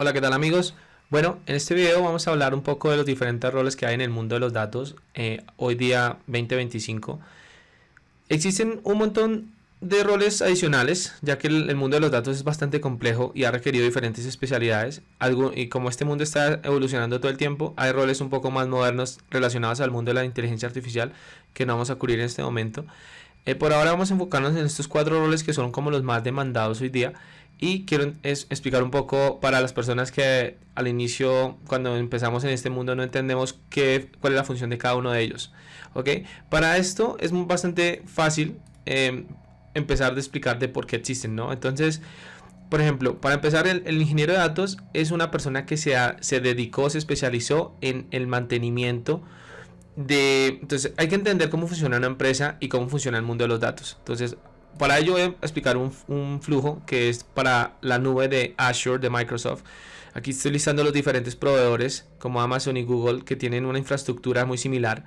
Hola, ¿qué tal amigos? Bueno, en este video vamos a hablar un poco de los diferentes roles que hay en el mundo de los datos hoy día 2025. Existen un montón de roles adicionales, ya que el mundo de los datos es bastante complejo y ha requerido diferentes especialidades. Y como este mundo está evolucionando todo el tiempo, hay roles un poco más modernos relacionados al mundo de la inteligencia artificial que no vamos a cubrir en este momento. Por ahora vamos a enfocarnos en estos 4 roles que son como los más demandados hoy día. Y quiero explicar un poco para las personas que al inicio, cuando empezamos en este mundo, no entendemos cuál es la función de cada uno de ellos. ¿Ok? Para esto es bastante fácil empezar de explicar de por qué existen, ¿no? Entonces, por ejemplo, para empezar, el ingeniero de datos es una persona que se dedicó, se especializó en el mantenimiento entonces hay que entender cómo funciona una empresa y cómo funciona el mundo de los datos. Entonces, para ello voy a explicar un flujo que es para la nube de Azure de Microsoft. Aquí estoy listando los diferentes proveedores como Amazon y Google que tienen una infraestructura muy similar.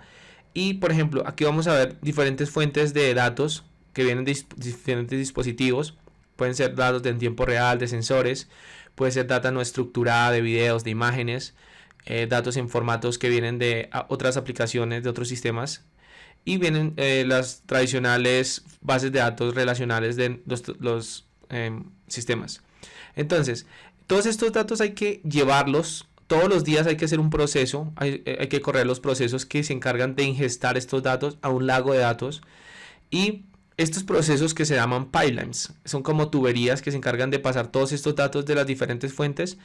Y por ejemplo, aquí vamos a ver diferentes fuentes de datos que vienen de diferentes dispositivos. Pueden ser datos en tiempo real, de sensores, puede ser data no estructurada de videos, de imágenes, datos en formatos que vienen de otras aplicaciones, de otros sistemas. Y vienen las tradicionales bases de datos relacionales de los sistemas. Entonces, todos estos datos hay que llevarlos. Todos los días hay que hacer un proceso, hay que correr los procesos que se encargan de ingestar estos datos a un lago de datos. Y estos procesos que se llaman pipelines son como tuberías que se encargan de pasar todos estos datos de las diferentes fuentes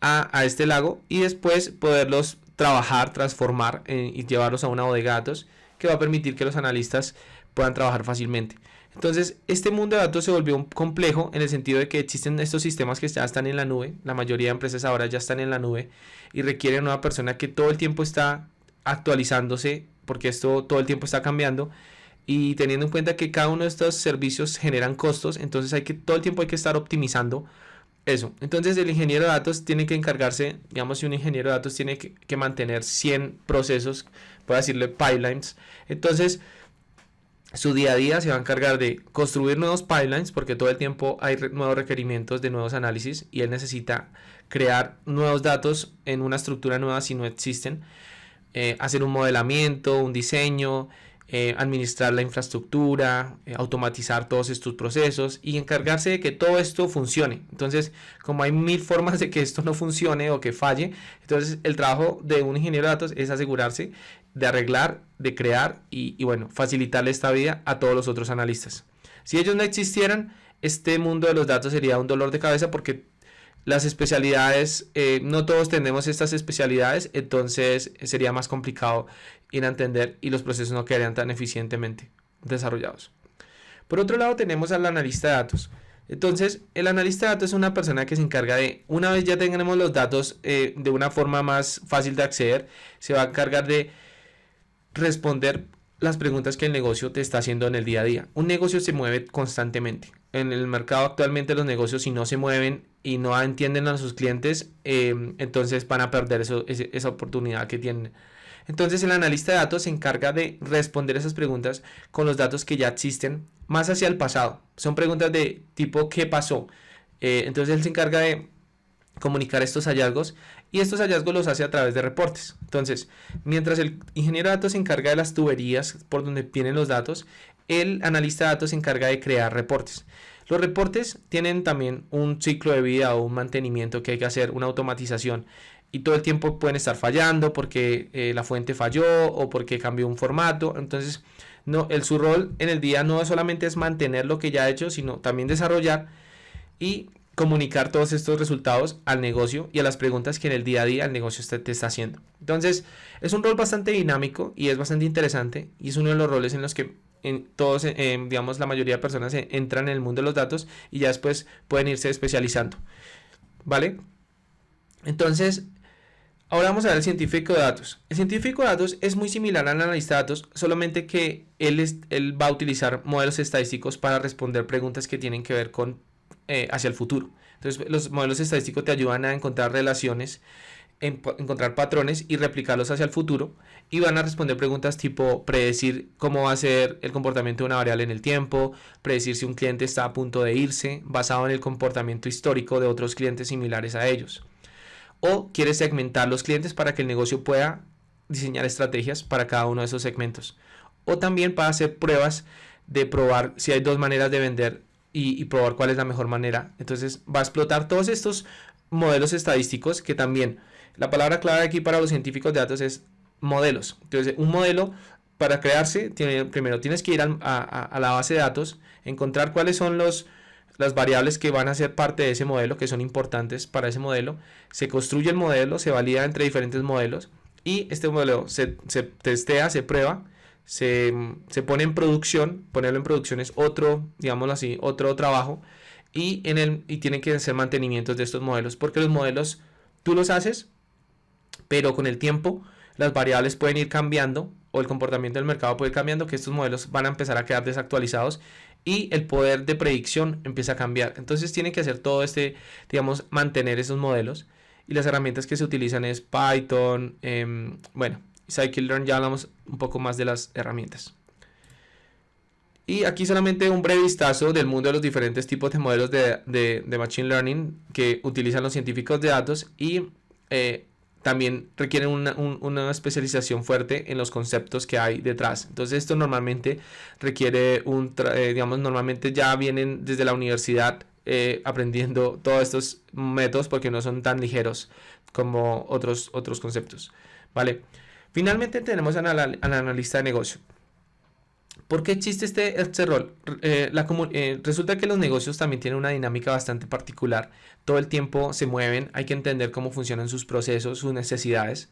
a este lago y después poderlos trabajar, transformar y llevarlos a una bodega de datos que va a permitir que los analistas puedan trabajar fácilmente. Entonces, este mundo de datos se volvió complejo en el sentido de que existen estos sistemas que ya están en la nube. La mayoría de empresas ahora ya están en la nube y requieren una persona que todo el tiempo está actualizándose porque esto todo el tiempo está cambiando. Y teniendo en cuenta que cada uno de estos servicios generan costos, entonces todo el tiempo hay que estar optimizando eso. Entonces el ingeniero de datos tiene que encargarse, digamos, si un ingeniero de datos tiene que mantener 100 procesos, puedo decirle pipelines, entonces su día a día se va a encargar de construir nuevos pipelines porque todo el tiempo hay nuevos requerimientos de nuevos análisis y él necesita crear nuevos datos en una estructura nueva si no existen, hacer un modelamiento, un diseño, administrar la infraestructura, automatizar todos estos procesos y encargarse de que todo esto funcione. Entonces, como hay 1000 formas de que esto no funcione o que falle, entonces el trabajo de un ingeniero de datos es asegurarse de arreglar, de crear y bueno, facilitarle esta vida a todos los otros analistas. Si ellos no existieran, este mundo de los datos sería un dolor de cabeza porque las especialidades, no todos tenemos estas especialidades, entonces sería más complicado ir a entender y los procesos no quedarían tan eficientemente desarrollados. Por otro lado tenemos al analista de datos. Entonces el analista de datos es una persona que se encarga de, una vez ya tengamos los datos de una forma más fácil de acceder, se va a encargar de responder las preguntas que el negocio te está haciendo en el día a día. Un negocio se mueve constantemente. En el mercado actualmente los negocios, si no se mueven y no entienden a sus clientes, entonces van a perder esa oportunidad que tienen. Entonces el analista de datos se encarga de responder esas preguntas con los datos que ya existen más hacia el pasado. Son preguntas de tipo ¿qué pasó? Entonces él se encarga de comunicar estos hallazgos y estos hallazgos los hace a través de reportes. Entonces, mientras el ingeniero de datos se encarga de las tuberías por donde vienen los datos, el analista de datos se encarga de crear reportes. Los reportes tienen también un ciclo de vida o un mantenimiento que hay que hacer, una automatización. Y todo el tiempo pueden estar fallando porque la fuente falló o porque cambió un formato. Entonces, su rol en el día no solamente es mantener lo que ya ha hecho, sino también desarrollar y comunicar todos estos resultados al negocio y a las preguntas que en el día a día el negocio te está haciendo. Entonces, es un rol bastante dinámico y es bastante interesante y es uno de los roles en los que todos, digamos, la mayoría de personas entran en el mundo de los datos y ya después pueden irse especializando. ¿Vale? Entonces, ahora vamos a ver el científico de datos. El científico de datos es muy similar al analista de datos, solamente que él va a utilizar modelos estadísticos para responder preguntas que tienen que ver con hacia el futuro. Entonces los modelos estadísticos te ayudan a encontrar relaciones, encontrar patrones y replicarlos hacia el futuro y van a responder preguntas tipo predecir cómo va a ser el comportamiento de una variable en el tiempo, predecir si un cliente está a punto de irse basado en el comportamiento histórico de otros clientes similares a ellos. o quieres segmentar los clientes para que el negocio pueda diseñar estrategias para cada uno de esos segmentos, o también para hacer pruebas de probar si hay dos maneras de vender y probar cuál es la mejor manera. Entonces va a explotar todos estos modelos estadísticos, que también la palabra clave aquí para los científicos de datos es modelos. Entonces un modelo, para crearse, primero tienes que ir a la base de datos, encontrar cuáles son las variables que van a ser parte de ese modelo, que son importantes para ese modelo. Se construye el modelo, se valida entre diferentes modelos y este modelo se testea, se prueba, se pone en producción. Ponerlo en producción es otro, digámoslo así, otro trabajo, y tienen que hacer mantenimientos de estos modelos, porque los modelos tú los haces, pero con el tiempo las variables pueden ir cambiando o el comportamiento del mercado puede ir cambiando, que estos modelos van a empezar a quedar desactualizados y el poder de predicción empieza a cambiar. Entonces tienen que hacer todo digamos, mantener esos modelos, y las herramientas que se utilizan es Python, bueno, Scikit-learn, ya hablamos un poco más de las herramientas. Y aquí solamente un breve vistazo del mundo de los diferentes tipos de modelos de Machine Learning que utilizan los científicos de datos, y también requieren una especialización fuerte en los conceptos que hay detrás. Entonces esto normalmente requiere digamos, normalmente ya vienen desde la universidad aprendiendo todos estos métodos, porque no son tan ligeros como otros conceptos, ¿vale? Finalmente tenemos al analista de negocio. ¿Por qué existe este rol? Resulta que los negocios también tienen una dinámica bastante particular. Todo el tiempo se mueven, hay que entender cómo funcionan sus procesos, sus necesidades,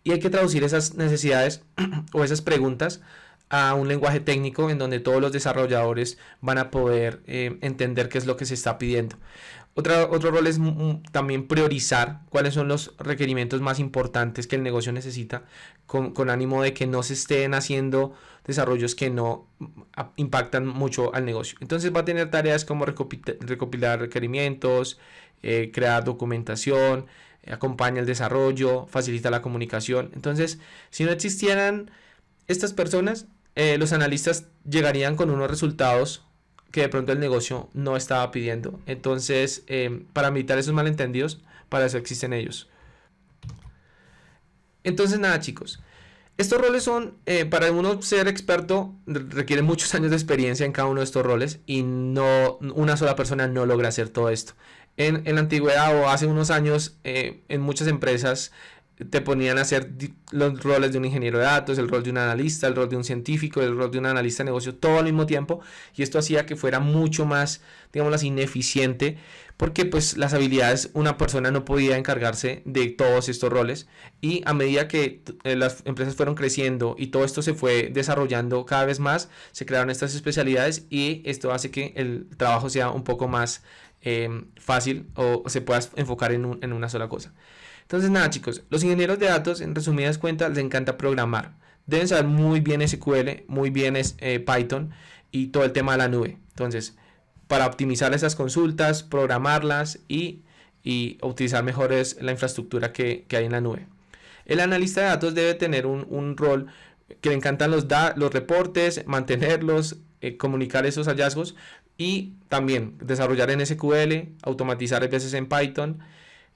y hay que traducir esas necesidades o esas preguntas a un lenguaje técnico en donde todos los desarrolladores van a poder entender qué es lo que se está pidiendo. Otro rol es también priorizar cuáles son los requerimientos más importantes que el negocio necesita, con ánimo de que no se estén haciendo desarrollos que no impactan mucho al negocio. Entonces va a tener tareas como recopilar requerimientos, crear documentación, acompaña el desarrollo, facilita la comunicación. Entonces, si no existieran estas personas, los analistas llegarían con unos resultados que de pronto el negocio no estaba pidiendo. Entonces, para evitar esos malentendidos, para eso existen ellos. Entonces, nada, chicos, estos roles son, para uno ser experto, requiere muchos años de experiencia en cada uno de estos roles, y no una sola persona no logra hacer todo esto. En la antigüedad o hace unos años, en muchas empresas te ponían a hacer los roles de un ingeniero de datos, el rol de un analista, el rol de un científico, el rol de un analista de negocio, todo al mismo tiempo, y esto hacía que fuera mucho más, digamos así, ineficiente, porque pues las habilidades, una persona no podía encargarse de todos estos roles, y a medida que las empresas fueron creciendo y todo esto se fue desarrollando cada vez más, se crearon estas especialidades, y esto hace que el trabajo sea un poco más fácil, o se pueda enfocar en una sola cosa. Entonces nada, chicos, los ingenieros de datos, en resumidas cuentas, les encanta programar. Deben saber muy bien SQL, muy bien Python y todo el tema de la nube. Entonces, para optimizar esas consultas, programarlas y utilizar mejor la infraestructura que hay en la nube. El analista de datos debe tener un rol que le encantan los reportes, mantenerlos, comunicar esos hallazgos, y también desarrollar en SQL, automatizar a veces en Python.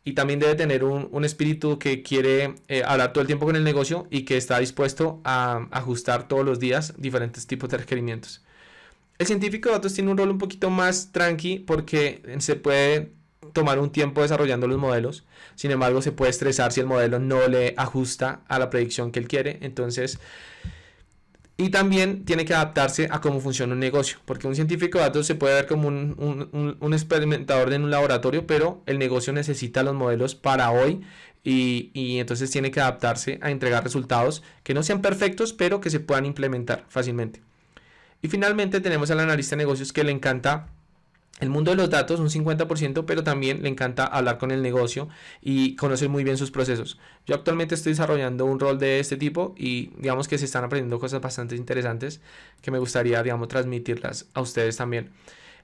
Y también debe tener un espíritu que quiere hablar todo el tiempo con el negocio y que está dispuesto a ajustar todos los días diferentes tipos de requerimientos. El científico de datos tiene un rol un poquito más tranqui, porque se puede tomar un tiempo desarrollando los modelos. Sin embargo, se puede estresar si el modelo no le ajusta a la predicción que él quiere. Entonces, y también tiene que adaptarse a cómo funciona un negocio, porque un científico de datos se puede ver como un experimentador en un laboratorio, pero el negocio necesita los modelos para hoy, y entonces tiene que adaptarse a entregar resultados que no sean perfectos, pero que se puedan implementar fácilmente. Y finalmente tenemos al analista de negocios, que le encanta el mundo de los datos, un 50%, pero también le encanta hablar con el negocio y conocer muy bien sus procesos. Yo actualmente estoy desarrollando un rol de este tipo, y digamos que se están aprendiendo cosas bastante interesantes que me gustaría, digamos, transmitirlas a ustedes también.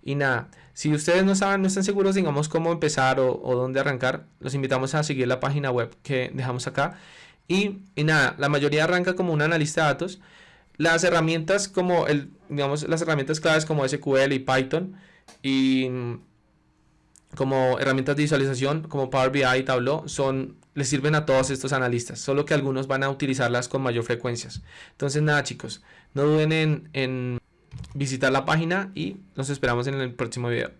Y nada, si ustedes no están seguros, digamos, cómo empezar o dónde arrancar, los invitamos a seguir la página web que dejamos acá. Y nada, la mayoría arranca como un analista de datos. Las herramientas las herramientas claves como SQL y Python, y como herramientas de visualización como Power BI y Tableau les sirven a todos estos analistas, solo que algunos van a utilizarlas con mayor frecuencia. Entonces nada chicos, no duden en visitar la página y nos esperamos en el próximo video.